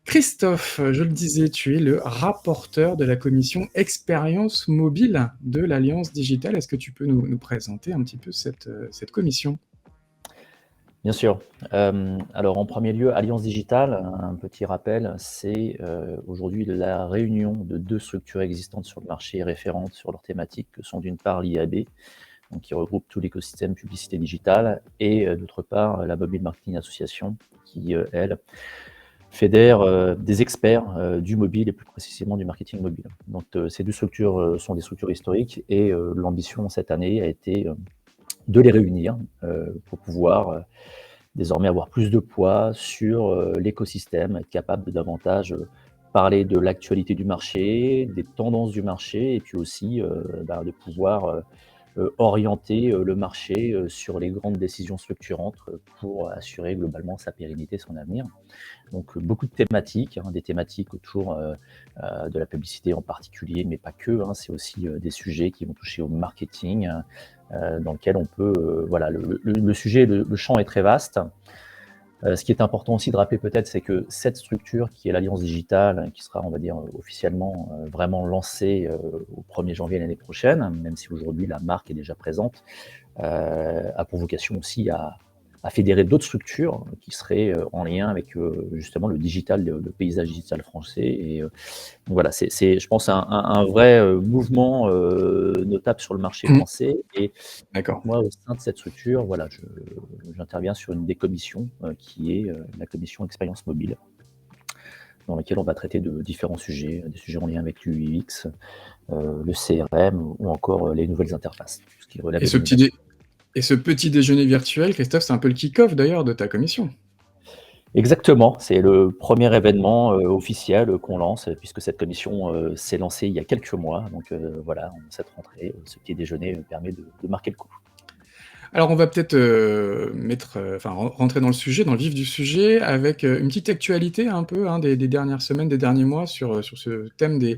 Christophe, je le disais, tu es le rapporteur de la commission expérience mobile de l'Alliance digitale. Est-ce que tu peux nous présenter un petit peu cette commission? Bien sûr. Alors en premier lieu, Alliance Digitale, un petit rappel, c'est, aujourd'hui la réunion de 2 structures existantes sur le marché référentes sur leurs thématiques que sont d'une part l'IAB, donc qui regroupe tout l'écosystème publicité digitale et d'autre part, la Mobile Marketing Association qui, elle, fédère, des experts, du mobile et plus précisément du marketing mobile. Donc, ces 2 structures, sont des structures historiques et l'ambition cette année a été, de les réunir, pour pouvoir, désormais avoir plus de poids sur l'écosystème, être capable de davantage parler de l'actualité du marché, des tendances du marché, et puis aussi de pouvoir orienter le marché sur les grandes décisions structurantes pour assurer globalement sa pérennité, son avenir. Donc beaucoup de thématiques, des thématiques autour de la publicité en particulier, mais pas que, c'est aussi des sujets qui vont toucher au marketing, dans lequel on peut, voilà, le sujet, le champ est très vaste. Ce qui est important aussi de rappeler peut-être, c'est que cette structure qui est l'Alliance digitale, qui sera, on va dire, officiellement vraiment lancée au 1er janvier l'année prochaine, même si aujourd'hui la marque est déjà présente, a pour vocation aussi à fédérer d'autres structures qui seraient en lien avec justement le digital, le paysage digital français. Et donc voilà, c'est, je pense, un vrai mouvement notable sur le marché Mmh. français. Et donc D'accord. moi, au sein de cette structure, voilà, j'interviens sur une des commissions qui est la commission expérience mobile, dans laquelle on va traiter de différents sujets, des sujets en lien avec l'UX, le CRM ou encore les nouvelles interfaces, tout ce qui relève Et de ce petit l'innovation. dé et ce petit déjeuner virtuel, Christophe, c'est un peu le kick-off d'ailleurs de ta commission? Exactement, c'est le premier événement officiel qu'on lance, puisque cette commission s'est lancée il y a quelques mois. Donc voilà, cette rentrée, ce petit déjeuner permet de marquer le coup. Alors on va peut-être, rentrer dans le sujet, dans le vif du sujet avec, une petite actualité un peu, des dernières semaines, des derniers mois sur ce thème des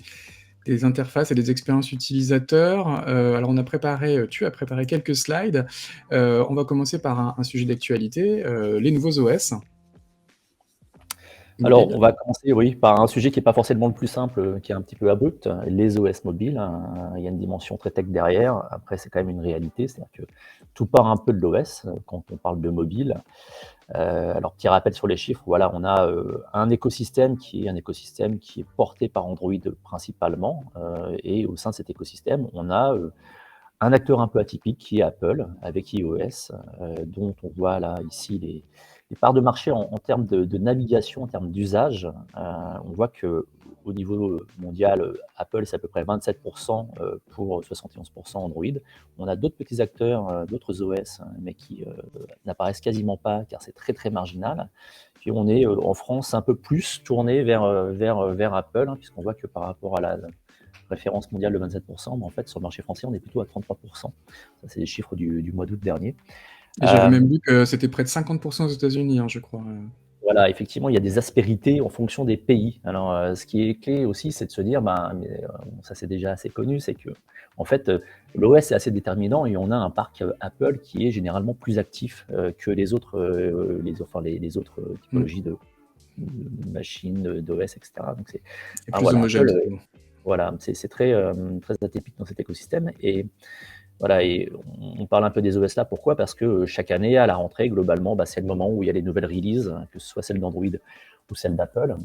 interfaces et des expériences utilisateurs. Alors on a préparé, tu as préparé quelques slides. On va commencer par un sujet d'actualité, les nouveaux OS Alors, mobiles. on va commencer, oui, par un sujet qui n'est pas forcément le plus simple, qui est un petit peu abrupt, les OS mobiles, il y a une dimension très tech derrière. Après, c'est quand même une réalité, c'est-à-dire que tout part un peu de l'OS quand on parle de mobile. Alors, petit rappel sur les chiffres, voilà, on a un écosystème qui est porté par Android principalement, et au sein de cet écosystème, on a un acteur un peu atypique qui est Apple avec iOS, dont on voit là ici les parts de marché en termes de navigation, en termes d'usage. On voit qu'au niveau mondial, Apple, c'est à peu près 27% pour 71% Android. On a d'autres petits acteurs, d'autres OS, mais qui n'apparaissent quasiment pas car c'est très très marginal. Puis on est en France un peu plus tourné vers Apple, puisqu'on voit que par rapport à la référence mondiale de 27%, mais en fait, sur le marché français, on est plutôt à 33%. Ça, c'est les chiffres du mois d'août dernier. Et j'avais même vu que c'était près de 50 aux États-Unis, je crois. Voilà, effectivement, il y a des aspérités en fonction des pays. Alors, ce qui est clé aussi, c'est de se dire, ça c'est déjà assez connu, c'est que, en fait, l'OS est assez déterminant et on a un parc Apple qui est généralement plus actif que les autres, les autres Mmh. typologies de machines, d'OS, etc. Donc, Et enfin, plus voilà, homogène Apple, surtout. voilà, c'est très, très atypique dans cet écosystème. Et voilà, et on parle un peu des OS là, pourquoi? Parce que chaque année, à la rentrée, globalement, c'est le moment où il y a les nouvelles releases, que ce soit celle d'Android ou celle d'Apple.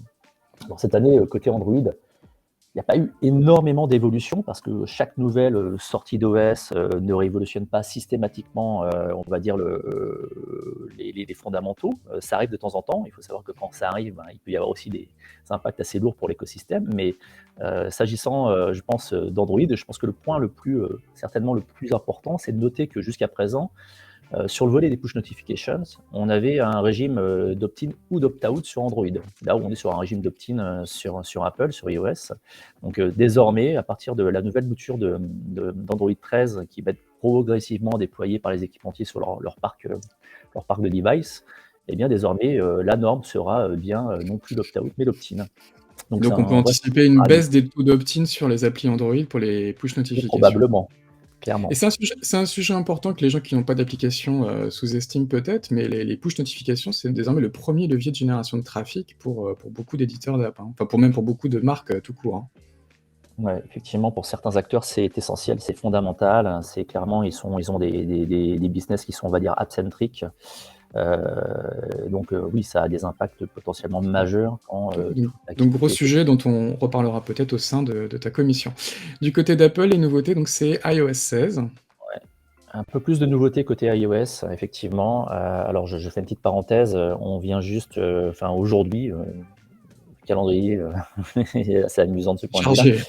Alors cette année, côté Android, il n'y a pas eu énormément d'évolution parce que chaque nouvelle sortie d'OS ne révolutionne pas systématiquement, on va dire, les fondamentaux. Ça arrive de temps en temps. Il faut savoir que quand ça arrive, il peut y avoir aussi des impacts assez lourds pour l'écosystème. Mais s'agissant, je pense, d'Android, je pense que le point certainement le plus important, c'est de noter que jusqu'à présent, sur le volet des push notifications, on avait un régime d'opt-in ou d'opt-out sur Android. Là où on est sur un régime d'opt-in sur Apple, sur iOS. Donc désormais, à partir de la nouvelle mouture d'Android 13 qui va être progressivement déployée par les équipementiers sur leur parc de devices, eh bien désormais la norme sera bien non plus l'opt-out mais l'opt-in. Et Donc c'est donc on peut un vrai anticiper une baisse des taux d'opt-in sur les applis Android pour les push très notifications. probablement. clairement. Et c'est un sujet important que les gens qui n'ont pas d'application, sous-estiment peut-être, mais les push notifications, c'est désormais le premier levier de génération de trafic pour beaucoup d'éditeurs d'app, hein. Enfin, pour beaucoup de marques, tout court, hein. Ouais, effectivement, pour certains acteurs, c'est essentiel, c'est fondamental. C'est clairement, ils ont des business qui sont, on va dire, app-centric. Donc, oui, ça a des impacts potentiellement majeurs quand Donc toute gros l'activité. sujet dont on reparlera peut-être au sein de ta commission. Du côté d'Apple, les nouveautés, donc c'est iOS 16. Un peu plus de nouveautés côté iOS, effectivement. Alors, je fais une petite parenthèse. On vient juste, enfin, aujourd'hui, le calendrier est assez amusant de ce point de vue-là. Chargé.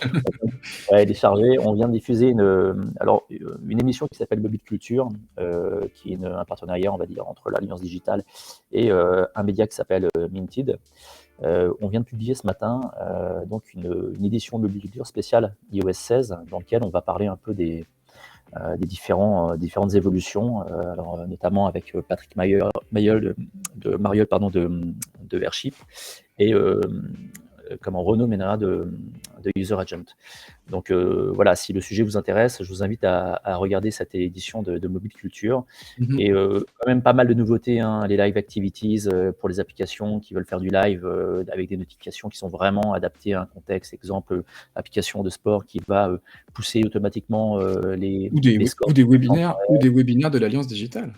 Ouais, il est chargé. On vient de diffuser une émission qui s'appelle Mobile Culture, qui est un partenariat, on va dire, entre l'Alliance Digitale et un média qui s'appelle Minted. On vient de publier ce matin donc une édition de Mobile Culture spéciale iOS 16, dans laquelle on va parler un peu des différentes évolutions, alors, notamment avec Patrick Mayol de Airship et comment Renaud Ménard de User Agent. Donc voilà, si le sujet vous intéresse, je vous invite à regarder cette édition de Mobile Culture. Mmh. Et quand même pas mal de nouveautés, hein, les live activities pour les applications qui veulent faire du live avec des notifications qui sont vraiment adaptées à un contexte. Exemple, application de sport qui va pousser automatiquement les scores Ou des webinaires de l'Alliance Digitale.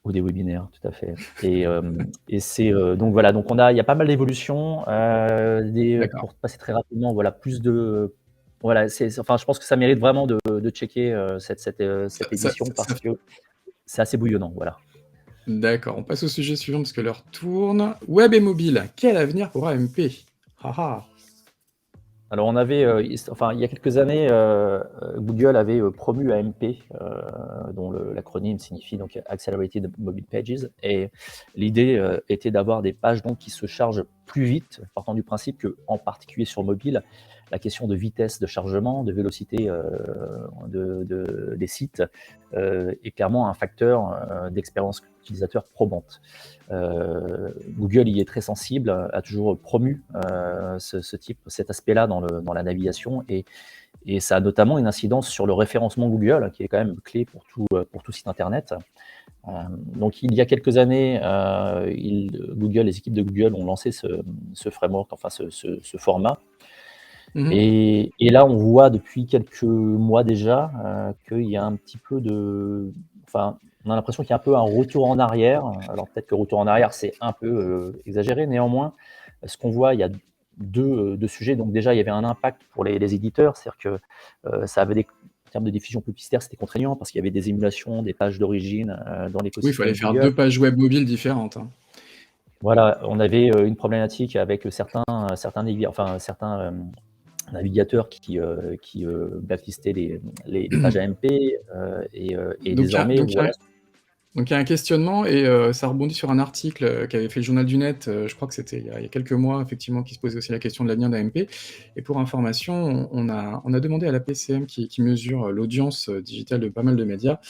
ou des webinaires, tout à fait. Et c'est donc voilà, donc il y a pas mal d'évolutions. D'accord. Pour passer très rapidement, voilà, voilà, enfin, je pense que ça mérite vraiment de checker Ça cette ça édition ça parce que c'est assez bouillonnant, voilà. D'accord, on passe au sujet suivant parce que l'heure tourne. Web et mobile, quel avenir pour AMP? Ah ah! Alors on avait, enfin, il y a quelques années, Google avait promu AMP, dont l'acronyme signifie donc Accelerated Mobile Pages, et l'idée était d'avoir des pages donc qui se chargent plus vite, partant du principe que, en particulier sur mobile, la question de vitesse de chargement, de vélocité des sites est clairement un facteur d'expérience utilisateur probante. Google y est très sensible, a toujours promu cet aspect-là dans la navigation, et ça a notamment une incidence sur le référencement Google, qui est quand même clé pour tout site internet. Donc il y a quelques années, les équipes de Google ont lancé ce framework, enfin ce format. Mmh. Et là, on voit depuis quelques mois déjà qu'il y a un petit peu enfin, on a l'impression qu'il y a un peu un retour en arrière. Alors peut-être que retour en arrière, c'est un peu exagéré. Néanmoins, ce qu'on voit, il y a deux sujets. Donc déjà, il y avait un impact pour les éditeurs, c'est-à-dire que ça avait en termes de diffusion publicitaire, c'était contraignant parce qu'il y avait des émulations, des pages d'origine dans Oui, il fallait l'écosystème faire Google. 2 pages web mobiles différentes, hein. Voilà, on avait une problématique avec certains navigateurs qui blacklistaient les pages AMP, et Donc il y a désormais, donc il y voilà. a donc il y a un questionnement et ça rebondit sur un article, qu'avait fait le Journal du Net, je crois que c'était il y a quelques mois effectivement, qui se posait aussi la question de l'avenir d'AMP et pour information, on a demandé à la PCM qui mesure, l'audience, digitale de pas mal de médias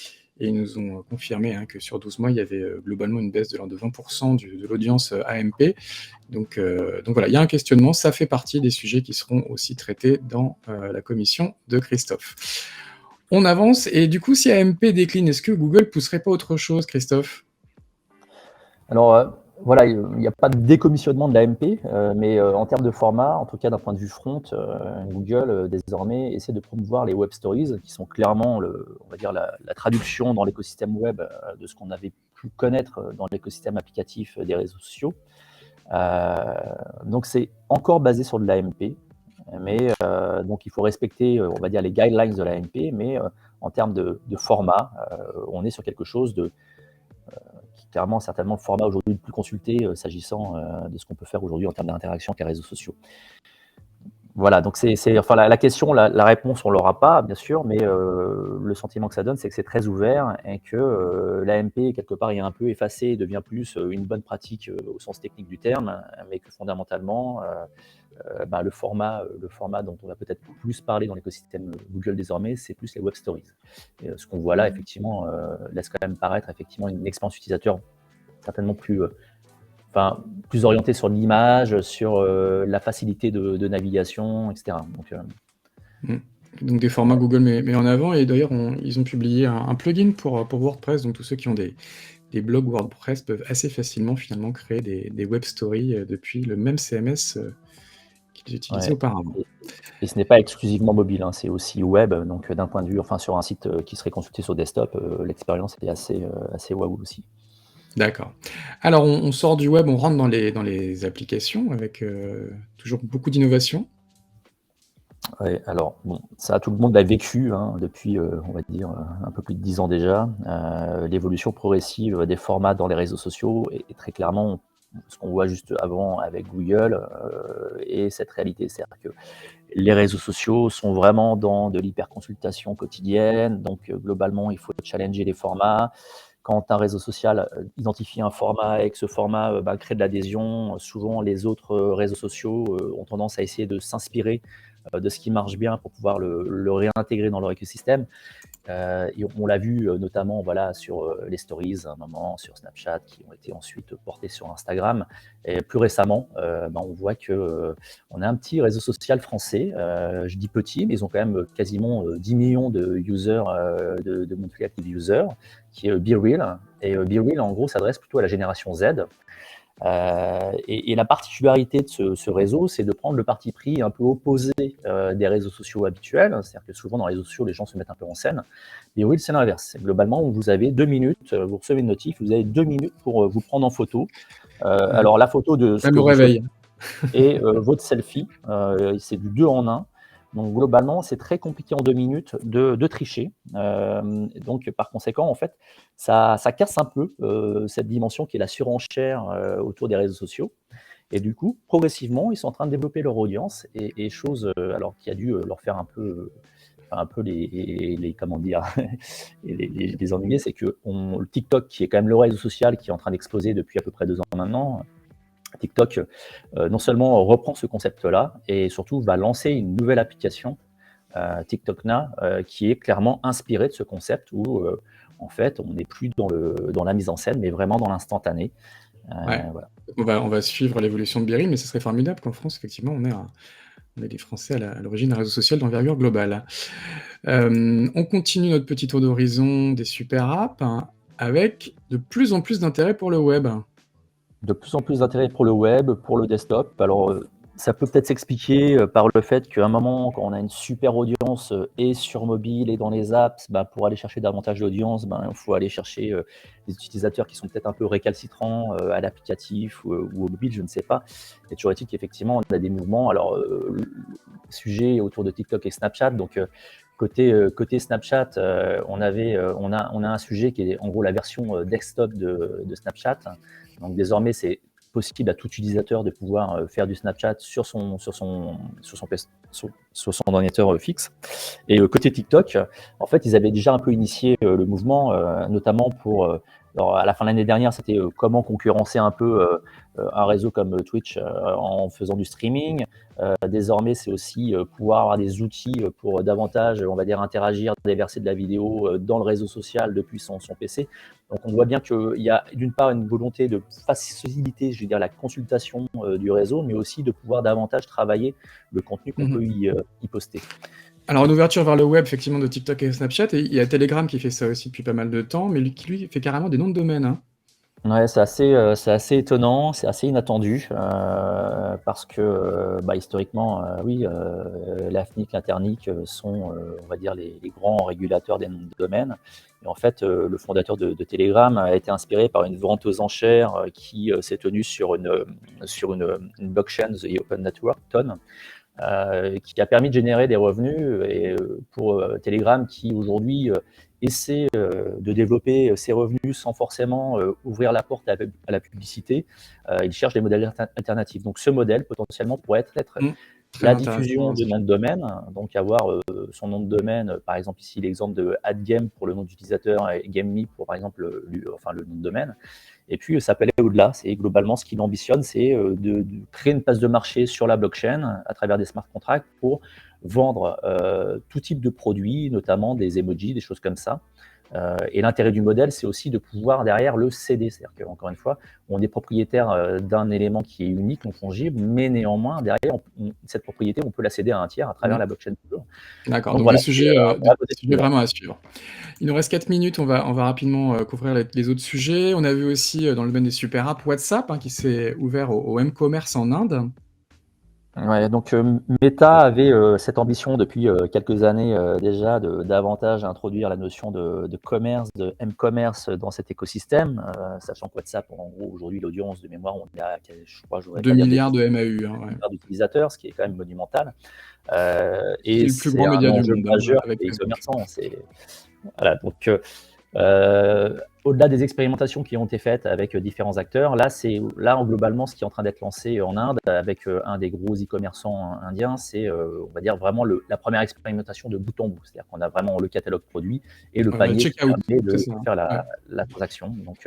et ils nous ont confirmé, hein, que sur 12 mois, il y avait, globalement une baisse de l'ordre de 20 de l'audience, AMP. Donc voilà, il y a un questionnement, ça fait partie des sujets qui seront aussi traités dans, la commission de Christophe. On avance et du coup, si AMP décline, est-ce que Google pousserait pas autre chose, Christophe? Alors, voilà, il n'y a pas de décommissionnement de l'AMP, mais en termes de format, en tout cas d'un point de vue front, Google désormais essaie de promouvoir les web stories, qui sont clairement on va dire la traduction dans l'écosystème web de ce qu'on avait pu connaître dans l'écosystème applicatif des réseaux sociaux. Donc c'est encore basé sur de l'AMP, mais donc il faut respecter, on va dire, les guidelines de l'AMP, mais en termes de format, on est sur quelque chose qui est clairement certainement le format aujourd'hui le plus consulté s'agissant de ce qu'on peut faire aujourd'hui en termes d'interaction avec les réseaux sociaux. Voilà, donc enfin, la question, la réponse, on l'aura pas, bien sûr, mais le sentiment que ça donne, c'est que c'est très ouvert et que l'AMP, quelque part, est un peu effacé et devient plus une bonne pratique au sens technique du terme, mais que fondamentalement, le format dont on va peut-être plus parler dans l'écosystème Google désormais, c'est plus les web stories. Et, ce qu'on voit là, effectivement, laisse quand même paraître effectivement une expérience utilisateur certainement plus orientée sur l'image, sur la facilité de navigation, etc. Donc, Mmh. Donc des formats Google met en avant et d'ailleurs ils ont publié un plugin pour WordPress, donc tous ceux qui ont des blogs WordPress peuvent assez facilement finalement créer des web stories depuis le même CMS qu'ils utilisaient Ouais. auparavant. Et ce n'est pas exclusivement mobile, hein, c'est aussi web, donc d'un point de vue, enfin sur un site qui serait consulté sur desktop, l'expérience est assez waouh aussi. D'accord. Alors on sort du web, on rentre dans les applications avec toujours beaucoup d'innovation. Ouais, alors bon, ça tout le monde l'a vécu, hein, depuis, on va dire, un peu plus de 10 ans déjà, l'évolution progressive des formats dans les réseaux sociaux et très clairement, ce qu'on voit juste avant avec Google, et cette réalité. C'est-à-dire que les réseaux sociaux sont vraiment dans de l'hyperconsultation quotidienne, donc globalement, il faut challenger les formats. Quand un réseau social identifie un format et que ce format crée de l'adhésion, souvent les autres réseaux sociaux ont tendance à essayer de s'inspirer de ce qui marche bien pour pouvoir le réintégrer dans leur écosystème. Et on l'a vu notamment voilà, sur les stories à un moment, sur Snapchat, qui ont été ensuite portées sur Instagram. Et plus récemment, on voit que on a un petit réseau social français. Je dis petit, mais ils ont quand même quasiment 10 millions de users, de monthly active users, qui est BeReal. Et BeReal, en gros, s'adresse plutôt à la génération Z. Et la particularité de ce réseau, c'est de prendre le parti pris un peu opposé des réseaux sociaux habituels. C'est-à-dire que souvent, dans les réseaux sociaux, les gens se mettent un peu en scène. Et oui, c'est l'inverse. Globalement, vous avez 2 minutes, vous recevez une notif, vous avez 2 minutes pour vous prendre en photo. Ouais, Alors, la photo de ce même que au vous souhaitez réveil. et votre selfie, c'est du 2 en 1. Donc globalement, c'est très compliqué en 2 minutes de tricher. Donc par conséquent, en fait, ça casse un peu, cette dimension qui est la surenchère, autour des réseaux sociaux. Et du coup, progressivement, ils sont en train de développer leur audience et chose, alors qui a dû, leur faire un peu les comment dire? Les ennuyer, c'est que le TikTok, qui est quand même le réseau social qui est en train d'exploser depuis à peu près 2 ans maintenant, TikTok, non seulement reprend ce concept-là et surtout va lancer une nouvelle application, TikTok Now, qui est clairement inspirée de ce concept où, en fait, on n'est plus dans la mise en scène, mais vraiment dans l'instantané. Ouais. Voilà. On va suivre l'évolution de Berry, mais ce serait formidable qu'en France, effectivement, on est des Français à l'origine d'un réseau social d'envergure globale. On continue notre petit tour d'horizon des super apps hein, avec de plus en plus d'intérêt pour le web. De plus en plus d'intérêt pour le web, pour le desktop. Alors, ça peut peut-être s'expliquer par le fait qu'à un moment, quand on a une super audience et sur mobile et dans les apps, pour aller chercher davantage d'audience, il faut aller chercher des utilisateurs qui sont peut-être un peu récalcitrants à l'applicatif ou au mobile, je ne sais pas. Et toujours est-il qu'effectivement, on a des mouvements. Alors, le sujet autour de TikTok et Snapchat, donc côté Snapchat, on a un sujet qui est en gros la version desktop de Snapchat. Donc désormais, c'est possible à tout utilisateur de pouvoir faire du Snapchat sur son ordinateur fixe. Et côté TikTok, en fait, ils avaient déjà un peu initié le mouvement, notamment pour. Alors à la fin de l'année dernière, c'était comment concurrencer un peu un réseau comme Twitch en faisant du streaming. Désormais, c'est aussi pouvoir avoir des outils pour davantage, on va dire, interagir, déverser de la vidéo dans le réseau social depuis son PC. Donc on voit bien qu'il y a d'une part une volonté de faciliter, je veux dire, la consultation du réseau, mais aussi de pouvoir davantage travailler le contenu qu'on peut Mhm. y poster. Alors, une ouverture vers le web, effectivement, de TikTok et Snapchat, et il y a Telegram qui fait ça aussi depuis pas mal de temps, mais qui lui fait carrément des noms de domaine. Hein. Ouais, c'est assez étonnant, c'est assez inattendu, parce que, historiquement, oui, l'AFNIC, l'Internic, sont, on va dire les grands régulateurs des noms de domaine. Et en fait, le fondateur de Telegram a été inspiré par une vente aux enchères, qui, s'est tenue sur une blockchain, The Open Network, TON, qui a permis de générer des revenus et pour Telegram qui aujourd'hui essaie de développer ses revenus sans forcément ouvrir la porte à la publicité. Il cherche des modèles alternatifs. Donc ce modèle potentiellement pourrait être Mm. Très la intéressant diffusion de aussi. nom de domaine, donc avoir son nom de domaine, par exemple ici l'exemple de AdGame pour le nom d'utilisateur et GameMe pour par exemple le nom de domaine. Et puis ça peut aller au-delà, c'est globalement ce qu'il ambitionne, c'est de créer une place de marché sur la blockchain à travers des smart contracts pour vendre tout type de produits, notamment des emojis, des choses comme ça, Et l'intérêt du modèle, c'est aussi de pouvoir derrière le céder. C'est-à-dire qu'encore une fois, on est propriétaire d'un élément qui est unique, non fongible, mais néanmoins, derrière, cette propriété, on peut la céder à un tiers à travers la blockchain. D'accord, Donc donc voilà, des côté sujets vraiment à suivre. Il nous reste 4 minutes, on va rapidement couvrir les autres sujets. On a vu aussi dans le domaine des super apps WhatsApp qui s'est ouvert au m-commerce en Inde. Ouais, donc Meta avait cette ambition depuis quelques années déjà davantage introduire la notion de commerce, de m-commerce dans cet écosystème, sachant que WhatsApp, en gros, aujourd'hui, l'audience de mémoire, on est à, je crois, j'aurais 2 pas dire milliards de MAU. Ouais. d'utilisateurs, ce qui est quand même monumental. C'est Et le plus c'est grand un média du enjeu monde majeur avec pour les Facebook. commerçants. Voilà, donc au-delà des expérimentations qui ont été faites avec différents acteurs, là globalement ce qui est en train d'être lancé en Inde avec un des gros e-commerçants indiens, c'est on va dire vraiment la première expérimentation de bout en bout. C'est-à-dire qu'on a vraiment le catalogue produit et le Le panier qui checkout, permet c'est de ça. faire Ouais. la transaction. Donc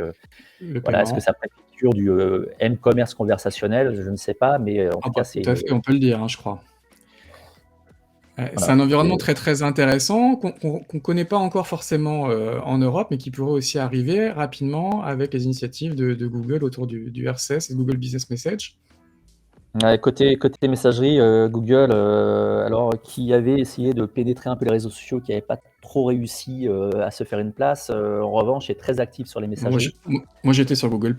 Le voilà, est-ce que paiement. ça préfigure du m-commerce conversationnel? Je ne sais pas, mais en Ah tout cas bah, c'est tout à fait, on peut le dire, je crois. C'est voilà, un environnement très, très intéressant qu'on connaît pas encore forcément, en Europe, mais qui pourrait aussi arriver rapidement avec les initiatives de Google autour du RCS et Google Business Message. Ouais, côté messagerie, Google, alors qui avait essayé de pénétrer un peu les réseaux sociaux, qui n'avait pas trop réussi à se faire une place, en revanche, est très actif sur les messageries. Moi j'étais sur Google+.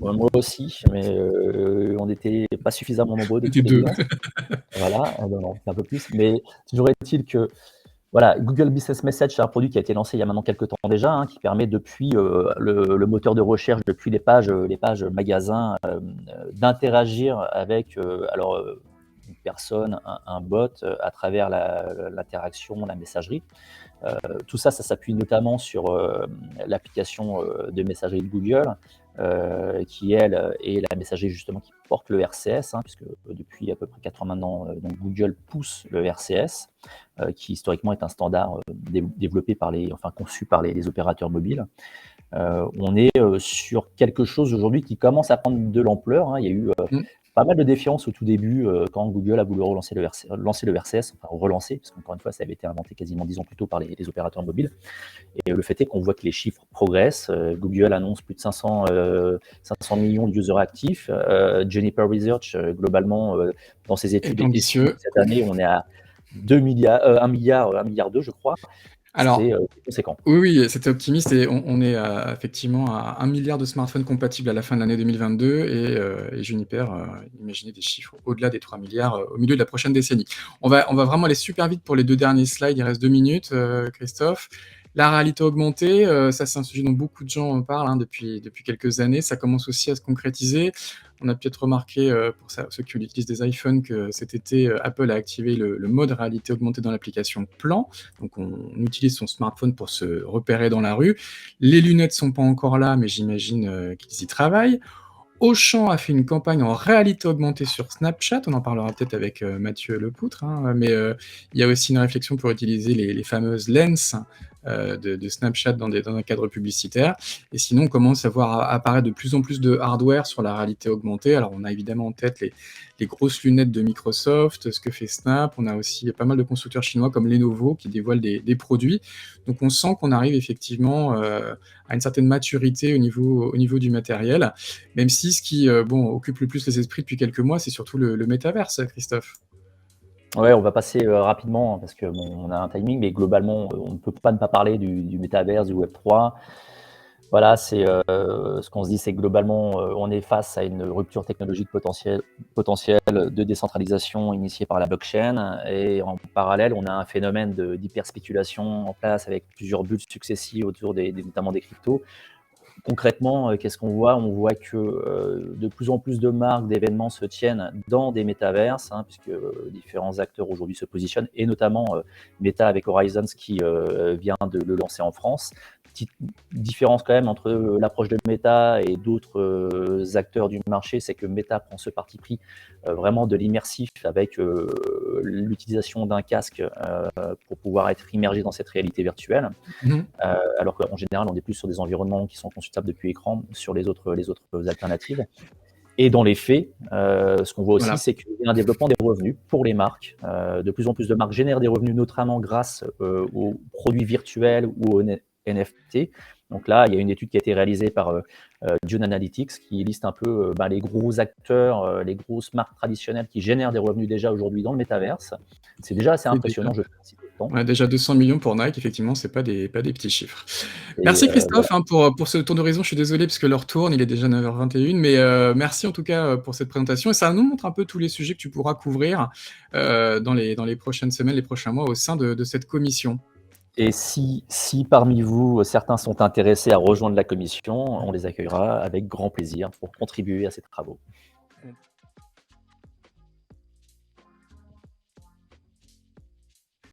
Ouais, moi aussi, mais on n'était pas suffisamment nombreux On de était toute 2. évidence. Voilà, non, c'est un peu plus, mais toujours est-il que voilà, Google Business Message, c'est un produit qui a été lancé il y a maintenant quelques temps déjà, qui permet depuis le moteur de recherche, depuis les pages magasins, d'interagir avec une personne, un bot, à travers l'interaction, la messagerie. Tout ça, ça s'appuie notamment sur l'application de messagerie de Google, qui elle est la messagerie justement qui porte le RCS, puisque depuis à peu près 4 ans maintenant, donc Google pousse le RCS, qui historiquement est un standard développé enfin conçu par les opérateurs mobiles. On est sur quelque chose aujourd'hui qui commence à prendre de l'ampleur. Il y a eu Mmh. pas mal de défiance au tout début quand Google a voulu lancer le RCS, enfin relancer, parce qu'encore une fois, ça avait été inventé quasiment 10 ans plus tôt par les opérateurs mobiles. Et le fait est qu'on voit que les chiffres progressent. Google annonce plus de 500 millions de users actifs. Juniper Research, globalement, dans ses études, Est estime que ambitieux. cette année, on est à 2 milliards, 1 milliard, 1 milliard 2, je crois. C'est Alors, conséquent. oui, c'était optimiste et on est effectivement à 1 milliard de smartphones compatibles à la fin de l'année 2022 et Juniper imaginait des chiffres au-delà des 3 milliards au milieu de la prochaine décennie. On va vraiment aller super vite pour les 2 derniers slides, il reste 2 minutes, Christophe. La réalité augmentée, ça c'est un sujet dont beaucoup de gens en parlent depuis quelques années. Ça commence aussi à se concrétiser. On a peut-être remarqué, pour ceux qui utilisent des iPhones, que cet été, Apple a activé le mode réalité augmentée dans l'application Plan. Donc on utilise son smartphone pour se repérer dans la rue. Les lunettes sont pas encore là, mais j'imagine qu'ils y travaillent. Auchan a fait une campagne en réalité augmentée sur Snapchat, on en parlera peut-être avec Mathieu Lepoutre, mais il y a aussi une réflexion pour utiliser les fameuses lens de Snapchat dans un cadre publicitaire. Et sinon, on commence à voir apparaître de plus en plus de hardware sur la réalité augmentée. Alors, on a évidemment en tête les grosses lunettes de Microsoft, ce que fait Snap. On a aussi pas mal de constructeurs chinois comme Lenovo qui dévoilent des produits. Donc, on sent qu'on arrive effectivement à une certaine maturité au niveau du matériel, même si ce qui occupe le plus les esprits depuis quelques mois, c'est surtout le métaverse, Christophe. Ouais, on va passer rapidement parce que on a un timing, mais globalement, on ne peut pas ne pas parler du métaverse, du Web3. Voilà, c'est ce qu'on se dit, c'est que globalement, on est face à une rupture technologique potentielle de décentralisation initiée par la blockchain. Et en parallèle, on a un phénomène d'hyperspéculation en place avec plusieurs bulles successives autour notamment des cryptos. Concrètement, qu'est-ce qu'on voit? On voit que de plus en plus de marques, d'événements se tiennent dans des métaverses, puisque différents acteurs aujourd'hui se positionnent, et notamment Meta avec Horizons qui vient de le lancer en France. Petite différence quand même entre l'approche de Meta et d'autres acteurs du marché, c'est que Meta prend ce parti pris vraiment de l'immersif avec l'utilisation d'un casque pour pouvoir être immergé dans cette réalité virtuelle. Mmh. Alors qu'en général, on est plus sur des environnements qui sont consultables depuis écran sur les autres alternatives. Et dans les faits, ce qu'on voit aussi, Voilà. c'est qu'il y a un développement des revenus pour les marques. De plus en plus de marques génèrent des revenus, notamment grâce aux produits virtuels ou aux NFT. Donc là, il y a une étude qui a été réalisée par Dune Analytics qui liste un peu les gros acteurs, les grosses marques traditionnelles qui génèrent des revenus déjà aujourd'hui dans le métaverse. C'est déjà assez Oui, déjà. impressionnant, je pense, temps. Ouais, déjà 200 millions pour Nike, effectivement, c'est pas des petits chiffres. Et Merci voilà. Christophe, hein, pour ce tour d'horizon. Je suis désolé parce que l'heure tourne, il est déjà 9h21, mais merci en tout cas pour cette présentation. Et ça nous montre un peu tous les sujets que tu pourras couvrir dans les prochaines semaines, les prochains mois au sein de cette commission. Et si parmi vous, certains sont intéressés à rejoindre la commission, on les accueillera avec grand plaisir pour contribuer à ces travaux.